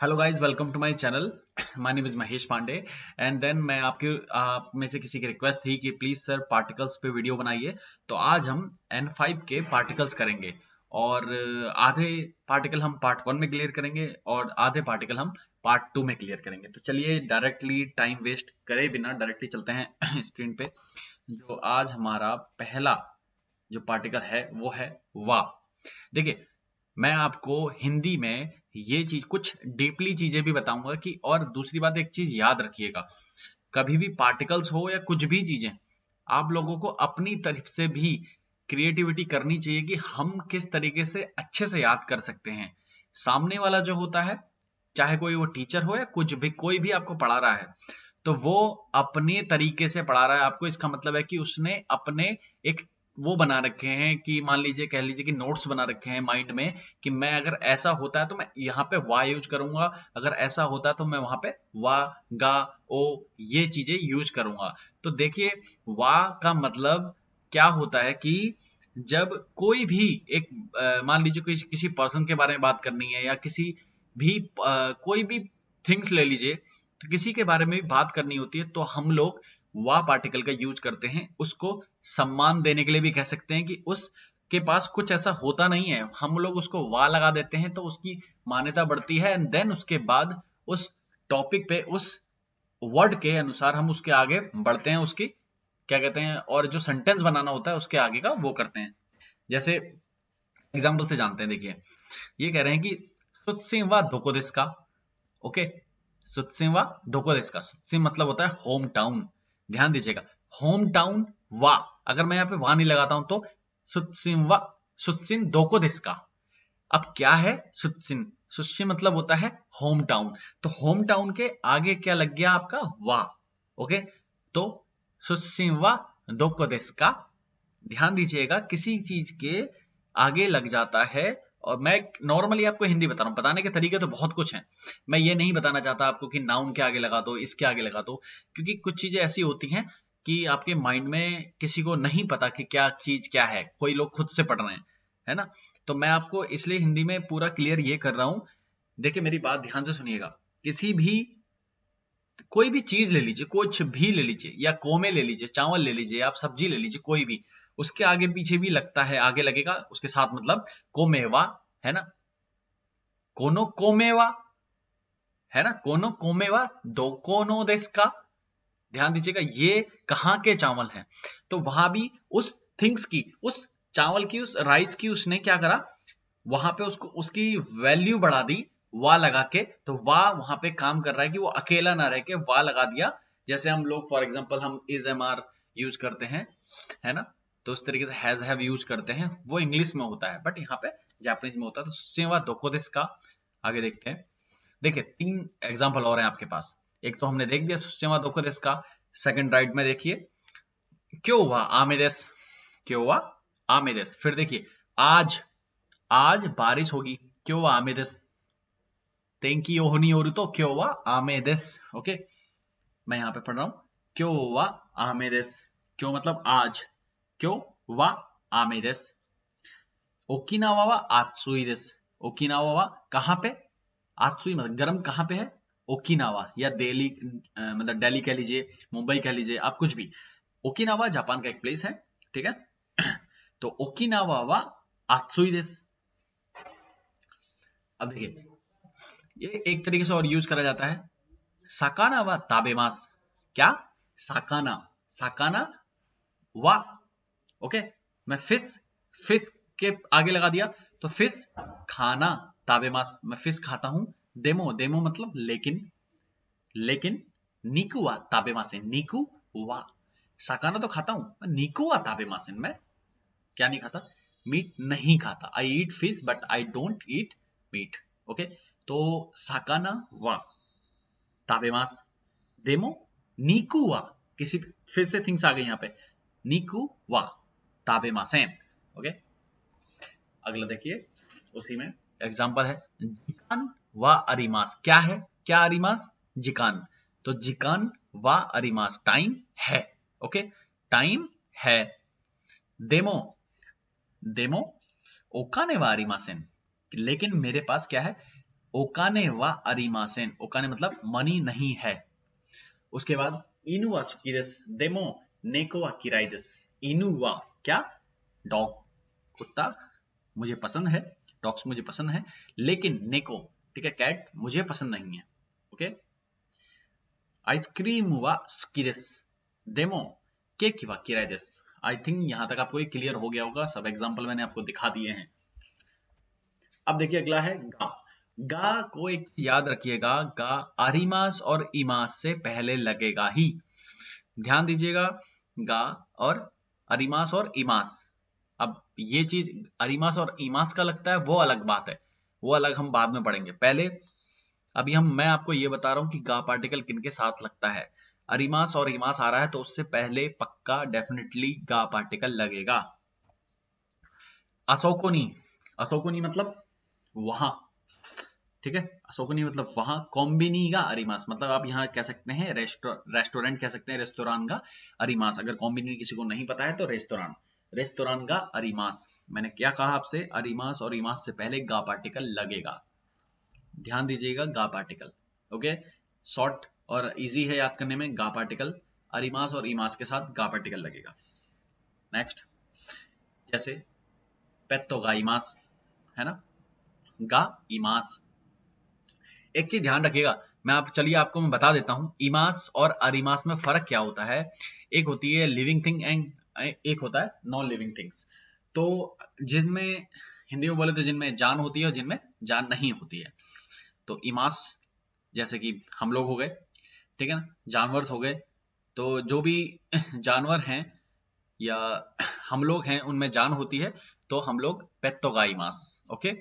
Hello guys, welcome to my channel. My name is Mahesh Pandey. And then मैं आप में से किसी की रिक्वेस्ट थी कि प्लीज सर पार्टिकल्स पे वीडियो बनाइए। तो आज हम N5 के पार्टिकल्स करेंगे और आधे पार्टिकल हम पार्ट 1 में क्लियर करेंगे और आधे पार्टिकल हम पार्ट 2 में क्लियर करेंगे। तो चलिए डायरेक्टली टाइम वेस्ट करे बिना डायरेक्टली चलते हैं स्क्रीन पे। जो आज हमारा पहला जो पार्टिकल है वो है वा। देखिए, मैं आपको हिंदी में ये चीज कुछ डीपली चीजें भी बताऊंगा कि, और दूसरी बात एक चीज याद रखिएगा, कभी भी पार्टिकल्स हो या कुछ भी चीजें, आप लोगों को अपनी तरफ से भी क्रिएटिविटी करनी चाहिए कि हम किस तरीके से अच्छे से याद कर सकते हैं। सामने वाला जो होता है, चाहे कोई वो टीचर हो या कुछ भी, कोई भी आपको पढ़ा रहा है, तो वो अपने तरीके से पढ़ा रहा है आपको। इसका मतलब है कि उसने अपने एक वो बना रखे हैं कि मान लीजिए, कह लीजिए कि नोट्स बना रखे हैं माइंड में कि मैं अगर ऐसा होता है तो मैं यहाँ पे वा यूज करूंगा, अगर ऐसा होता है तो मैं वहां पे वा, गा, ओ, ये चीजें यूज करूंगा। तो देखिए, वा का मतलब क्या होता है कि जब कोई भी एक मान लीजिए किसी पर्सन के बारे में बात करनी है या किसी भी कोई भी थिंग्स ले लीजिए, तो किसी के बारे में भी बात करनी होती है तो हम लोग वा पार्टिकल का यूज करते हैं। उसको सम्मान देने के लिए भी कह सकते हैं कि उसके पास कुछ ऐसा होता नहीं है, हम लोग उसको वा लगा देते हैं तो उसकी मान्यता बढ़ती है। एंड देन उसके बाद उस टॉपिक पे, उस वर्ड के अनुसार हम उसके आगे बढ़ते हैं, उसकी क्या कहते हैं, और जो सेंटेंस बनाना होता है उसके आगे का वो करते हैं। जैसे एग्जाम्पल से जानते हैं, देखिए ये कह रहे हैं कि सुत्सिन वा धोको देस का। ओके, सुत्सिन वा धोको देस का, सुत्सिन मतलब होता है होम टाउन। ध्यान दीजिएगा, होम टाउन वा, अगर मैं यहाँ पे वा नहीं लगाता हूं तो सुत्सिन वा, सुत्सिन दोको देस का। अब क्या है सुत्सिन, सुत्सिन मतलब होता है होम टाउन, तो होम टाउन के आगे क्या लग गया आपका, वा। ओके, तो सुत्सिन वा दोको देस का। ध्यान दीजिएगा, किसी चीज के आगे लग जाता है। और मैं नॉर्मली आपको हिंदी बता रहा हूँ, बताने के तरीके तो बहुत कुछ हैं। मैं ये नहीं बताना चाहता आपको कि नाउन के आगे लगा दो, इसके आगे लगा दो, क्योंकि कुछ चीजें ऐसी होती हैं कि आपके माइंड में किसी को नहीं पता कि क्या चीज क्या है, कोई लोग खुद से पढ़ रहे हैं, है ना। तो मैं आपको इसलिए हिंदी में पूरा क्लियर ये कर रहा हूं। देखिए मेरी बात ध्यान से सुनिएगा, किसी भी कोई भी चीज ले लीजिए, कुछ भी ले लीजिए, या कोमे ले लीजिए, चावल ले लीजिए, आप सब्जी ले लीजिए, कोई भी, उसके आगे पीछे भी लगता है, आगे लगेगा उसके साथ, मतलब कोमेवा, है ना। कोनो कोमेवा, है ना, कोनो कोमेवा दो कोनो देस का। ध्यान दीजिएगा, ये कहाँ के चावल हैं। तो वहां भी उस थिंग्स की, उस चावल की, उस राइस की, उसने क्या करा, वहां पे उसको उसकी वैल्यू बढ़ा दी, वाह लगा के। तो वाह वहां पे काम कर रहा है कि वो अकेला ना रह के वाह लगा दिया। जैसे हम लोग फॉर एग्जांपल हम इज एम आर यूज करते हैं, है ना, तो उस तरीके से हैज हैव यूज करते हैं, वो इंग्लिश में होता है बट यहाँ पे जापानीज में होता है। तो सेवा दोकोदेस का, आगे देखते हैं। देखिए 3 एग्जांपल और हैं आपके पास। एक तो हमने देख दिया सुसेवा दोकोदेस का। सेकंड राइट में देखिए, क्यों हुआ आमेदेस, क्यों हुआ आमेदेस। फिर देखिए, आज, आज बारिश होगी, क्यों हुआ आमेदेस। तेंकी ओहनी ओरु तो क्यों हुआ आमेदेस। ओके, मैं यहाँ पे पढ़ रहा हूं, क्यों हुआ आमेदेस, क्यों मतलब आज, क्यों हुआ आमेदेस। ओकिनावा वा आत्सुई देस। ओकिनावा वा कहाँ पे, आत्सुई मतलब गर्म कहाँ पे है, ओकिनावा या दिल्ली, मतलब दिल्ली कह लीजिए, मुंबई कह लीजिए, आप कुछ भी। ओकिनावा जापान का एक प्लेस है, ठीक है। तो ओकिनावा वा आत्सुई देस। अब देखिए, ये एक तरीके से और यूज करा जाता है, साकाना वा ताबेमास। क्या, साकाना, साकाना वा, ओके, मैं फिश, फिश के आगे लगा दिया तो फिश खाना, ताबेमास मैं फिश खाता हूं। देमो, देमो मतलब लेकिन, लेकिन नीकू वा ताबेमासेन, नीकू वा, साकाना तो खाता हूं, नीकू वा ताबेमासेन मैं क्या नहीं खाता, मीट नहीं खाता। I eat fish but I don't eat meat. Okay, तो साकाना वा ताबेमास, देमो नीकू वा, किसी फिर से थिंग्स आ गई यहाँ पे, नीकू वा ताबेमासेन। ओके, अगला देखिए, उसी में एग्जांपल है, जिकान वा अरिमास। क्या है, क्या अरिमास, जिकान। तो जिकान वा अरिमास टाइम है। ओके, टाइम है। देमो, देमो ओकाने वा अरिमासेन, लेकिन मेरे पास क्या है, ओकाने वा अरिमासेन, ओकाने मतलब मनी नहीं है। उसके बाद इनु वा सुकी देसु देमो नेको वा किराई देसु। इनु वा क्या, डॉग, कुत्ता मुझे पसंद है, डॉग्स मुझे पसंद है, लेकिन नेको ठीक है कैट मुझे पसंद नहीं है। ओके, आइसक्रीम वा सुकी देसु देमो केक वा किराई देसु। आई थिंक यहां तक आपको ये क्लियर हो गया होगा, सब एग्जांपल मैंने आपको दिखा दिए हैं। अब देखिए अगला है गा। गा को एक याद रखिएगा, गा आरिमास और इमास से पहले लगेगा ही। ध्यान दीजिएगा, गा और अरिमास और इमास। अब ये चीज अरिमास और इमास का लगता है वो अलग बात है, वो अलग हम बाद में पढ़ेंगे। पहले अभी मैं आपको ये बता रहा हूं कि गा पार्टिकल किनके साथ लगता है। अरिमास और इमास आ रहा है तो उससे पहले पक्का डेफिनेटली गा पार्टिकल लगेगा। असोकोनी, असोकोनी मतलब वहां, ठीक है, असोकोनी मतलब वहां। कोम्बिनी का अरिमास मतलब आप यहाँ कह सकते हैं रेस्टोरेंट कह सकते हैं, रेस्तोरान का अरिमास। अगर कोम्बिनी किसी को नहीं पता है तो रेस्तोरान, रेस्तोरान का अरिमास। मैंने क्या कहा आपसे, अरिमास और इमास से पहले गा पार्टिकल लगेगा। ध्यान दीजिएगा, गा पार्टिकल। ओके, शॉर्ट और इजी है याद करने में, गा पार्टिकल अरिमास और इमास के साथ गा पार्टिकल लगेगा। नेक्स्ट, जैसे पेत्तो गा इमास है ना, गा इमास। एक चीज ध्यान रखिएगा, चलिए आपको मैं बता देता हूं इमास और अरिमास में फर्क क्या होता है। एक होती है लिविंग थिंग एंड एक होता है नॉन लिविंग थिंग्स। तो जिनमें हिंदी में बोले तो जिनमें जान होती है और जिनमें जान नहीं होती है। तो इमास जैसे कि हम लोग हो गए, ठीक है ना, जानवर हो गए। तो जो भी जानवर हैं या हम लोग हैं उनमें जान होती है, तो हम लोग पेत्तो इमास। ओके,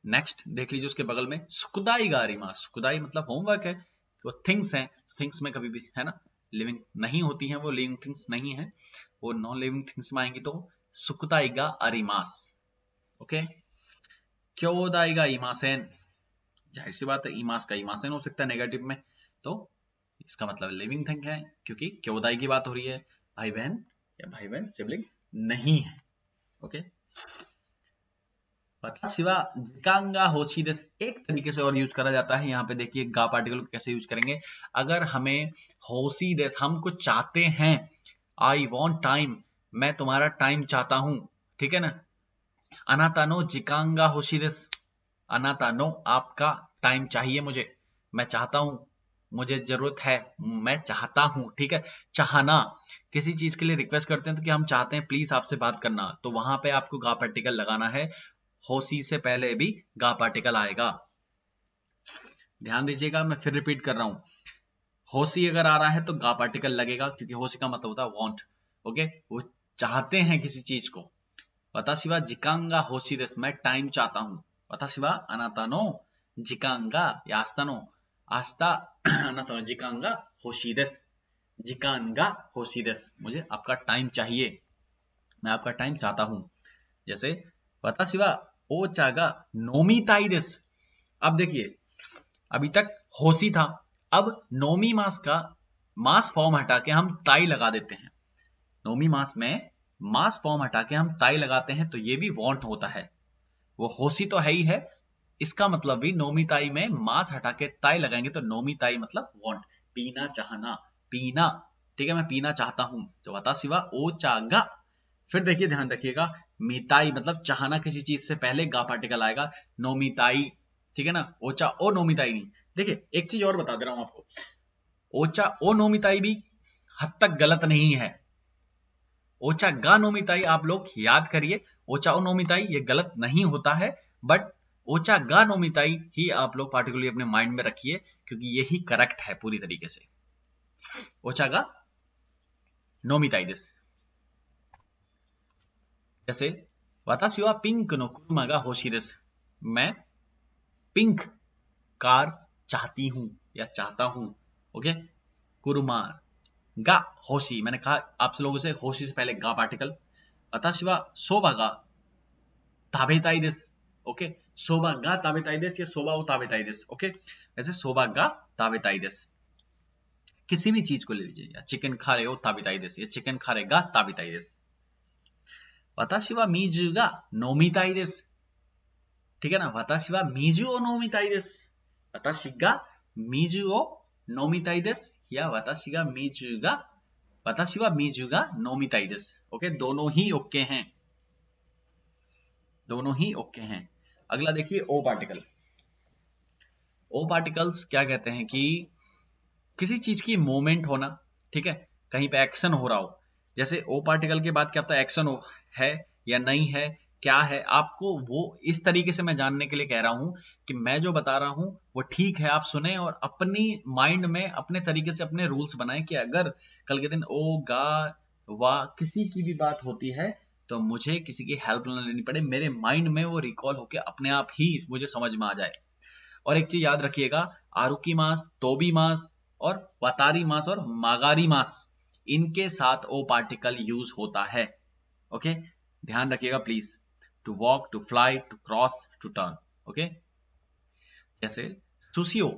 नेक्स्ट देख लीजिए उसके बगल में सुकुदाई गारिमा। सुकुदाई मतलब होमवर्क है, वो थिंग्स हैं, थिंग्स में कभी भी है ना लिविंग नहीं होती हैं, वो लिविंग थिंग्स नहीं है, वो नॉन लिविंग थिंग्स में आएंगी तो सुकुदाई गा अरिमास। ओके, क्योदाई गा इमासेन, जाहिर सी बात है इमास का इमासेन हो सकता है नेगेटिव में, तो इसका मतलब लिविंग थिंग है क्योंकि क्योदाई की बात हो रही है, भाई बहन या भाई बहन सिबलिंग्स नहीं है। ओके, वताशिवा जिकांगा होशी देस एक तरीके से और यूज करा जाता है। यहाँ पे देखिए गा पार्टिकल को कैसे यूज करेंगे। अगर हमें होशी देस, हम कुछ चाहते हैं, आई वॉन्ट टाइम, मैं तुम्हारा टाइम चाहता हूं, ठीक है ना। अनातानो जिकांगा होशी देस, अनातानो आपका टाइम चाहिए मुझे, मैं चाहता हूं, मुझे जरूरत है, मैं चाहता हूं, ठीक है। चाहना, किसी चीज के लिए रिक्वेस्ट करते हैं तो कि हम चाहते हैं प्लीज आपसे बात करना, तो वहां पे आपको गा पार्टिकल लगाना है। होशी से पहले भी गा पार्टिकल आएगा। ध्यान दीजिएगा, मैं फिर रिपीट कर रहा हूं, होशी अगर आ रहा है तो गा पार्टिकल लगेगा क्योंकि होशी का मतलब होता है वांट। ओके, वो चाहते हैं किसी चीज को। वताशिवा जिकांगा होशी देस, मैं टाइम चाहता हूं। वताशिवा अनाता नो जिकांगा या आस्ता नो, आस्ता अनाता नो जिकांगा होशी देस, जिकांगा होशी देस, मुझे आपका टाइम चाहिए, मैं आपका टाइम चाहता हूं। जैसे वताशिवा ओ चागा नोमीताई देस। अब देखिए अभी तक होशी था, अब नोमी मास का मास फॉर्म हटा के हम ताई लगा देते हैं। नोमी मास में मास फॉर्म हटा के हम ताई लगाते हैं तो ये भी वांट होता है। वो होशी तो है ही है, इसका मतलब भी नोमी ताई में मास हटा के ताई लगाएंगे तो नोमी ताई मतलब वांट, पीना चाहना, पीना, ठीक है, मैं पीना चाहता हूं, तो वताशिवा ओ चागा। फिर देखिए ध्यान रखिएगा, मिताई मतलब चाहना किसी चीज से पहले गा पार्टिकल आएगा, नोमिताई, ठीक है ना। ओचा ओ नोमिताई नहीं। देखिए एक चीज और बता दे रहा हूं आपको, ओचा ओ नोमिताई भी हद तक गलत नहीं है। ओचा गा नोमिताई आप लोग याद करिए, ओचा ओ नोमिताई ये गलत नहीं होता है, बट ओचा गा नोमिताई ही आप लोग पार्टिकुलरली अपने माइंड में रखिए क्योंकि यही करेक्ट है पूरी तरीके से। ओचा गा नोमिताई दिस। जैसे वताशी वा पिंक नो कुरुमा गा होशी देसु, मैं पिंक कार चाहती हूं या चाहता हूं। ओके, कुरुमा गा होशी, मैंने कहा आप लोगों से होशी से पहले गा पार्टिकल। वताशी वा सोबा गा ताबेताई देसु। ओके, सोबा गा ताबेताई देसु या सोबा ओ ताबेताई देसु। ओके, ऐसे सोबा गा ताबेताई देसु, किसी भी चीज को ले लीजिए, या चिकन खा रहे हो ताबेताई देसु, या चिकन खा रहेगा ताबेताई देसु। वताशी वा मीजू गा नोमिताई देसु, ठीक है ना, वताशी वा मीजू ओ नोमिताई देसु, वताशी गा मीजू ओ नोमिताई देसु या वताशी वा मीजू गा नोमिताई देसु। ओके, दोनों ही ओके हैं, दोनों ही ओके हैं। अगला देखिए ओ पार्टिकल। ओ पार्टिकल्स क्या कहते हैं कि किसी चीज की मूवमेंट होना, ठीक है, कहीं पे एक्शन हो रहा हो। जैसे ओ पार्टिकल के बाद क्या पता एक्शन है या नहीं है, क्या है, आपको वो इस तरीके से मैं जानने के लिए कह रहा हूं कि मैं जो बता रहा हूं वो ठीक है, आप सुने और अपनी माइंड में अपने तरीके से अपने रूल्स बनाएं कि अगर कल के दिन ओ गा वा किसी की भी बात होती है तो मुझे किसी की हेल्प ना लेनी पड़े, मेरे माइंड में वो रिकॉल होके अपने आप ही मुझे समझ में आ जाए। और एक चीज याद रखिएगा, आरुकी मास, तोबी मास और वतारी मास और मागारी मास, इनके साथ ओ पार्टिकल यूज होता है। ओके, ध्यान रखिएगा please. To walk, to fly, to cross, to turn. Okay, जैसे सुसियो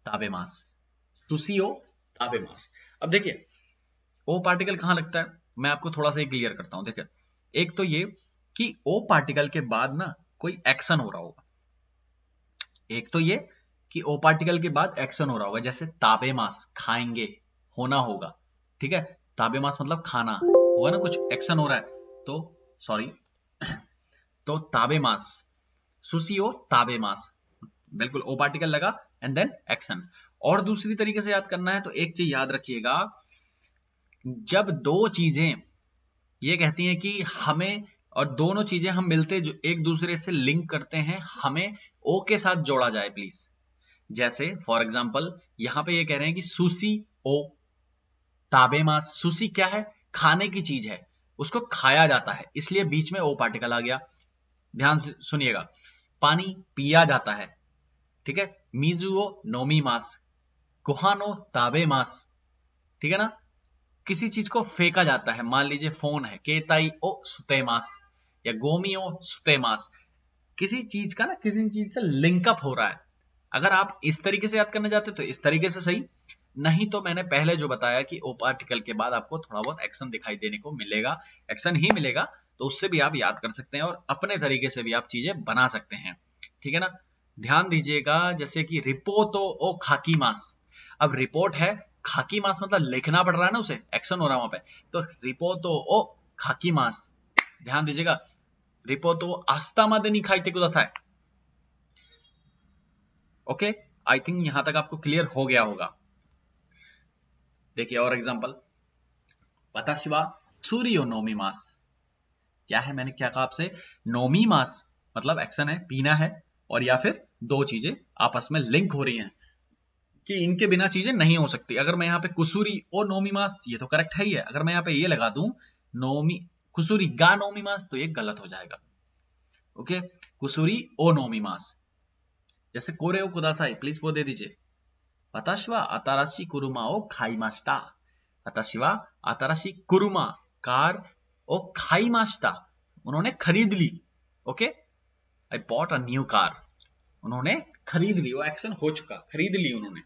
ताबे मास, सुसियो ताबे मास। अब देखिए ओ पार्टिकल कहां लगता है, मैं आपको थोड़ा सा क्लियर करता हूं। देखिए, एक तो ये कि ओ पार्टिकल के बाद ना कोई एक्शन हो रहा होगा, एक तो ये कि ओ पार्टिकल के बाद एक्शन हो रहा होगा, जैसे ताबे मास खाएंगे, होना होगा, ठीक है, ताबे मास मतलब खाना होगा ना, कुछ एक्शन हो रहा है तो सॉरी तो ताबे मास, सुसियो ताबे मास, बिल्कुल ओ पार्टिकल लगा एंड देन एक्शन। और दूसरी तरीके से याद करना है तो एक चीज याद रखिएगा, जब दो चीजें ये कहती हैं कि हमें, और दोनों चीजें हम मिलते जो एक दूसरे से लिंक करते हैं, हमें ओ के साथ जोड़ा जाए प्लीज। जैसे फॉर एग्जाम्पल यहां पे ये कह रहे हैं कि सुसी ओ ताबेमास, सुसी क्या है, खाने की चीज है, उसको खाया जाता है, इसलिए बीच में ओ पार्टिकल आ गया। ध्यान से सुनिएगा, पानी पिया जाता है, ठीक है, मिजुओ नोमी मास, कुहानो ताबे मास, ठीक है ना, किसी चीज को फेंका जाता है, मान लीजिए फोन है, केताई ओ सुतेमास या गोमी ओ सुतेमास, किसी चीज का ना किसी चीज से लिंकअप हो रहा है। अगर आप इस तरीके से याद करना चाहते हो तो इस तरीके से सही, नहीं तो मैंने पहले जो बताया कि ओ पार्टिकल के बाद आपको थोड़ा बहुत एक्शन दिखाई देने को मिलेगा, एक्शन ही मिलेगा, तो उससे भी आप याद कर सकते हैं और अपने तरीके से भी आप चीजें बना सकते हैं, ठीक है ना। ध्यान दीजिएगा, जैसे कि रिपोर्टो ओ खाकी मास, अब रिपोर्ट है, खाकी मास मतलब लिखना पड़ रहा है ना, उसे एक्शन हो रहा है वहां पे, तो रिपोर्टो ओ खाकी मास। ध्यान दीजिएगा, रिपोर्टो आस्ता मादे नि खाइते कुदासाई। ओके, आई थिंक यहां तक आपको क्लियर हो गया होगा। देखिए और एग्जांपल, वताशी वा कुसुरी ओ नोमिमास, क्या है, मैंने क्या कहा आपसे, नोमी मास मतलब एक्शन है, पीना है, और या फिर दो चीजें आपस में लिंक हो रही हैं कि इनके बिना चीजें नहीं हो सकती। अगर मैं यहाँ पे कुसुरी ओ नोमी मास, ये तो करेक्ट है ही है, अगर मैं यहाँ पे ये लगा दूं नोमी कुसुरी गा नोमी मास तो ये गलत हो जाएगा। ओके, कुसुरी ओ नोमी मास। जैसे कोरे ओ कुदासाई, प्लीज वो दे दीजिए, वताशी वा आताराशी कुरुमा ओ खाइमाशिता, वताशी वा आताराशी कुरुमा कार ओ खाइमाशिता, उन्होंने खरीद ली। Okay, I bought a new car, उन्होंने खरीद ली, वो एक्शन हो चुका, खरीद ली उन्होंने।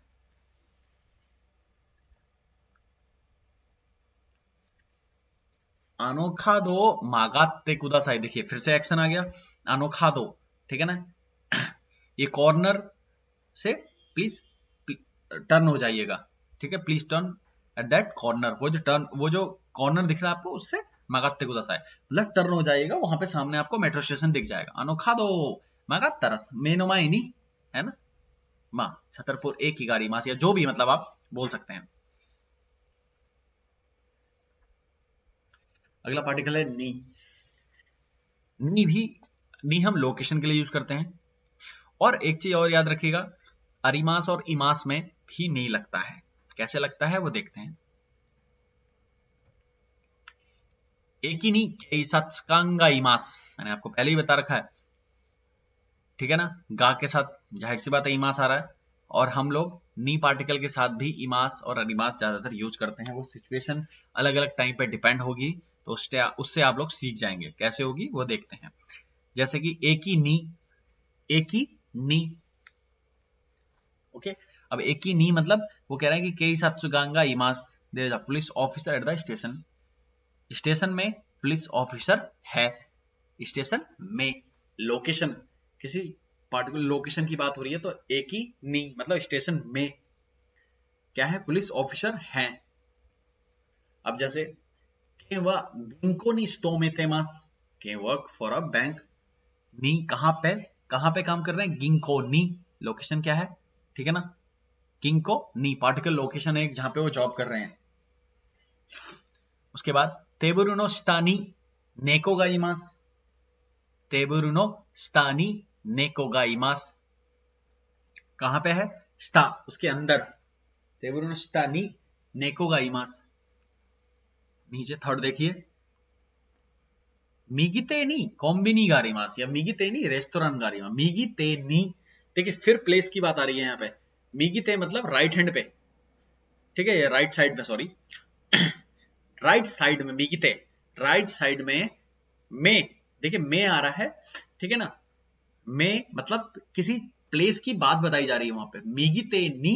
अनोखा दो मागाते कुदासाई, देखिए फिर से एक्शन आ गया, अनोखा दो, ठीक है ना, ये कॉर्नर से प्लीज टर्न हो जाइएगा, ठीक है, please turn at that corner, वो जो टर्न, वो जो कॉर्नर दिख रहा है आपको उससे मागाते कुदासाई मतलब टर्न हो जाइएगा, वहां पे सामने आपको मेट्रो स्टेशन दिख जाएगा। अनोखा दो मागातारस मेनोमाई नी, है ना, माँ छतरपुर एक ही गाड़ी मास, या जो भी मतलब आप बोल सकते हैं। अगला पार्टिकल है नी। नी भी, नी हम लोकेशन के लिए यूज करते हैं। और एक चीज और याद रखिएगा, अरिमास और इमास में भी नी लगता है, कैसे लगता है वो देखते हैं। एक ही नी सत्संगा इमास, मैंने आपको पहले ही बता रखा है, ठीक है ना, गा के साथ जाहिर सी बात है इमास आ रहा है, और हम लोग नी पार्टिकल के साथ भी इमास और अनिमास ज्यादातर यूज करते हैं, वो सिचुएशन अलग अलग टाइम पे डिपेंड होगी, तो उससे आप लोग सीख जाएंगे, कैसे होगी वो देखते हैं। जैसे कि एक ही नी, एक ही नी, ओके, अब एक ही नी मतलब वो कह रहा है कि कई सात्सुगांगा इमास, there is a police officer at the station, station में पुलिस ऑफिसर है, स्टेशन में, लोकेशन किसी पार्टिकुलर लोकेशन की बात हो रही है तो एक ही नी मतलब स्टेशन में क्या है, पुलिस ऑफिसर हैं। अब जैसे के वा गिंको नी स्टोमेतेमास, के वर्क फॉर अ बैंक। नी कहां पे काम कर रहे हैं, गिंको नी, लोकेशन क्या है, ठीक है ना, गिंको नी पार्टिकुलर लोकेशन है जहां पे वो जॉब कर रहे हैं। उसके बाद तेबुरुनो स्तानी नेको गा इमास, तेबुरुनो स्तानी नेको गा इमास, कहां पे है, स्ता उसके अंदर, तेबुरुनो स्तानी नेको गा इमास। नीचे थर्ड देखिए, मिगिते नी कोम्बिनी गारिमास या मिगिते नी रेस्टोरेंट गारिमा, मिगिते नी, देखिए फिर प्लेस की बात आ रही है यहाँ पे, मिगिते मतलब राइट हैंड पे, ठीक है, राइट साइड पे, सॉरी राइट साइड में मिगिते, राइट साइड में देखिए में आ रहा है, ठीक है ना, में मतलब किसी प्लेस की बात बताई जा रही है वहां पे, मिगिते नी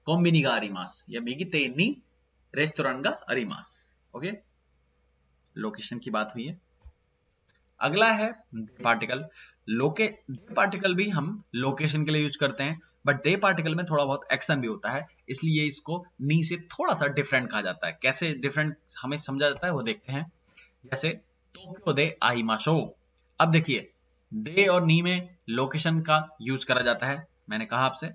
कोम्बिनी गा अरिमास या मिगिते नी रेस्टोरेंट गा अरिमास। ओके, लोकेशन की बात हुई है। अगला है दे पार्टिकल। दे पार्टिकल भी हम लोकेशन के लिए यूज करते हैं, बट दे पार्टिकल में थोड़ा बहुत एक्शन भी होता है, इसलिए इसको नी से थोड़ा सा डिफरेंट कहा जाता है। कैसे डिफरेंट हमें समझा जाता है वो देखते हैं। जैसे टोक्यो दे आइमाशो, अब देखिए दे और नी में लोकेशन का यूज करा जाता है, मैंने कहा आपसे।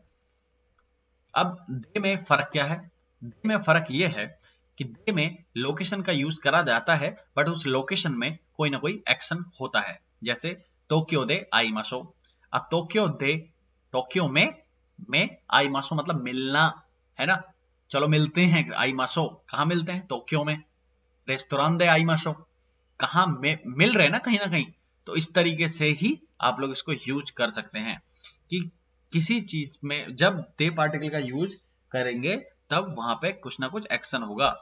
अब दे में फर्क क्या है, दे में फर्क ये है कि दे में लोकेशन का यूज करा जाता है, बट उस लोकेशन में कोई ना कोई एक्शन होता है। जैसे टोक्यो दे आइमाशो, अब टोक्यो में आइमाशो मतलब मिलना, है ना, चलो मिलते हैं, आइमाशो कहाँ मिलते हैं, टोक्यो में, रेस्टोरेंट दे आइमाशो, कहाँ में मिल रहे हैं ना कहीं। तो इस तरीके से ही आप लोग इसको यूज कर सकते हैं कि किसी चीज में जब दे पार्टिकल का यूज करेंगे तब वहां पे कुछ ना कुछ एक्शन होगा।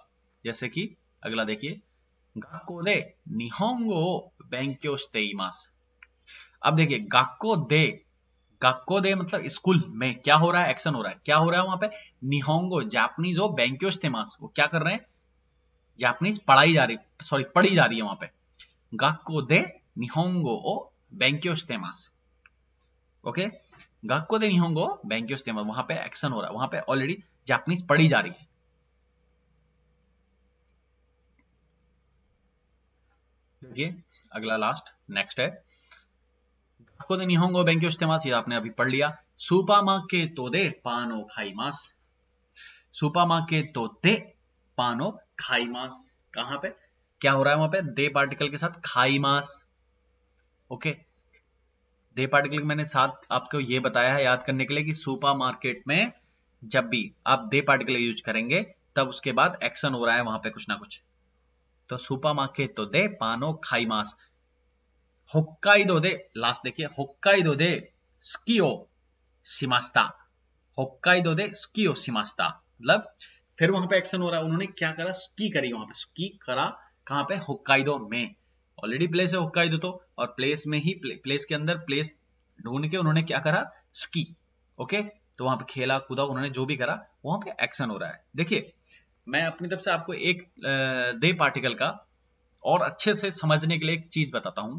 जैसे कि अगला देखिए, गाक्को दे निहोंगो बेंक्यो शिते इमासु, अब देखिए गाक्को दे मतलब स्कूल में क्या हो रहा है, एक्शन हो रहा है, क्या हो रहा है वहां पे, निहोंगो जापानीज हो बेंक्यो शिते इमासु, वो क्या कर रहे हैं, जापानीज पढ़ाई जा रही, सॉरी पढ़ी जा रही है वहां पे, गाक्को दे निहोंगो ओ बेंक्यो शिते इमासु। ओके, गाक्को दे निहोंगो बेंक्यो शिते इमासु, वहां पे एक्शन हो रहा है, वहां पे ऑलरेडी जापानीज पढ़ी जा रही है। देखिए अगला लास्ट नेक्स्ट है, गाक्को दे निहोंगो बेंक्यो शिते इमासु, ये आपने अभी पढ़ लिया। सुपामार्केटो दे पान ओ खाइमासु, सुपामार्केटो दे पान ओ खाइमासु, कहां पे क्या हो रहा है, वहां पे दे पार्टिकल के साथ खाइमास। ओके, दे पार्टिकल मैंने साथ आपको ये बताया है याद करने के लिए कि सुपर मार्केट में जब भी आप दे पार्टिकल यूज करेंगे तब उसके बाद एक्शन हो रहा है वहां पे कुछ ना कुछ, तो सुपर मार्केट तो दे पानो खाइमास। होक्काइदो दे, लास्ट देखिए, होक्काइदो दे स्कीओ शिमास्ता, होक्काइदो दे स्कीओ शिमास्ता, मतलब फिर वहां पे एक्शन हो रहा है, उन्होंने क्या करा, स्की करी, वहां पे स्की करा, कहां पे, होक्काइदो में, ऑलरेडी प्लेस है होक्काइदो तो, और प्लेस में ही प्लेस के अंदर प्लेस ढूंढ के उन्होंने क्या करा, स्की। ओके, तो वहां पे खेला कूदा उन्होंने, जो भी करा वहां पे एक्शन हो रहा है। देखिए मैं अपनी तरफ से आपको एक दे पार्टिकल का और अच्छे से समझने के लिए एक चीज बताता हूं।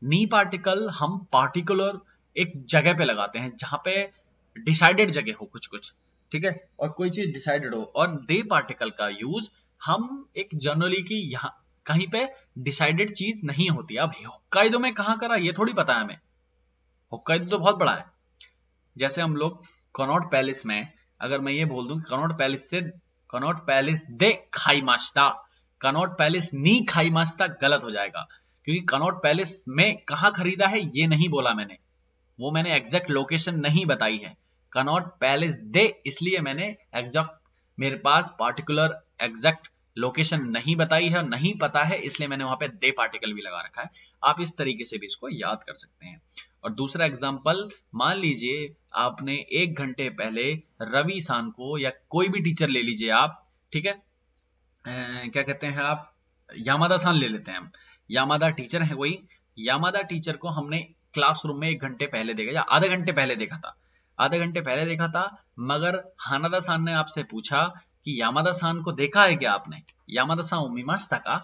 नी पार्टिकल हम पार्टिकुलर एक जगह पे लगाते हैं जहां पे डिसाइडेड जगह हो कुछ कुछ, ठीक है, और कोई चीज डिसाइडेड हो, और दे पार्टिकल का यूज हम एक जनरली की यहाँ कहीं पे डिसाइडेड चीज नहीं होती। अब होक्काइदो में कहां करा ये थोड़ी पता है हमें, होक्काइदो तो बहुत बड़ा है। जैसे हम लोग कनॉट पैलेस में, अगर मैं ये बोल दूं कनॉट पैलेस दे खाइमास्ता, कनॉट पैलेस नी खाइमास्ता, गलत हो जाएगा, क्योंकि कनॉट पैलेस में कहां खरीदा है ये नहीं बोला मैंने, वो मैंने एग्जैक्ट लोकेशन नहीं बताई है। कनॉट पैलेस दे इसलिए मैंने एग्जैक्ट, मेरे पास पार्टिकुलर एग्जैक्ट लोकेशन नहीं बताई है और नहीं पता है, इसलिए मैंने वहां पे दे पार्टिकल भी लगा रखा है। आप इस तरीके से भी इसको याद कर सकते हैं। और दूसरा एग्जांपल, मान लीजिए आपने 1 घंटे पहले रवि सान को, या कोई भी टीचर ले लीजिए आप, ठीक है, क्या कहते हैं आप, यामादा सान ले लेते हैं हम, यामादा टीचर है कोई, यामादा टीचर को हमने क्लासरूम में 1 घंटे पहले देखा या आधे घंटे पहले देखा था, आधे घंटे पहले देखा था, मगर हानादा सान ने आपसे पूछा कि यामादा सान को देखा है क्या आपने, यामादा सान उमिमाशिता का,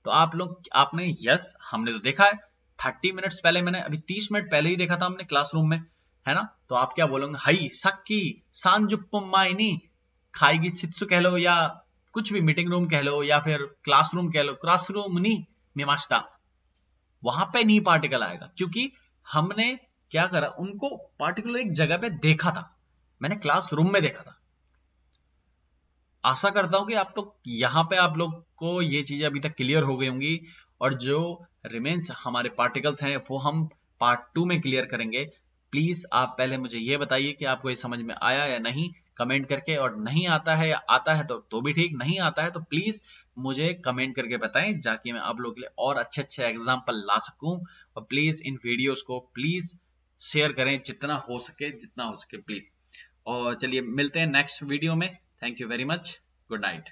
तो आप लोग आपने यस हमने तो देखा है 30 मिनट्स पहले मैंने, अभी 30 मिनट पहले ही देखा था हमने क्लासरूम में, है ना। तो आप क्या बोलोगे, हाई सक्की सांजुप्पम माइनी, खाएगी सित्सु कह लो या कुछ भी, मीटिंग रूम कह लो या फिर क्लासरूम कह लो, क्लासरूम नी मिमाश्ता, वहां पे नी पार्टिकल आएगा, क्योंकि हमने क्या करा, उनको पार्टिकुलर एक जगह पे देखा था, मैंने क्लासरूम में देखा था। आशा करता हूं कि आप तो यहाँ पे आप लोग को ये चीजें अभी तक क्लियर हो गई होंगी, और जो रिमेन्स हमारे पार्टिकल्स हैं वो हम पार्ट 2 में क्लियर करेंगे। प्लीज आप पहले मुझे ये बताइए कि आपको ये समझ में आया या नहीं, कमेंट करके, और नहीं आता है या आता है तो भी ठीक, नहीं आता है तो प्लीज मुझे कमेंट करके बताएं, जाकि मैं आप लोगों के लिए और अच्छे अच्छे एग्जाम्पल ला सकूं। और प्लीज इन वीडियोस को प्लीज शेयर करें, जितना हो सके प्लीज। और चलिए मिलते हैं नेक्स्ट वीडियो में। Thank you very much. Good night.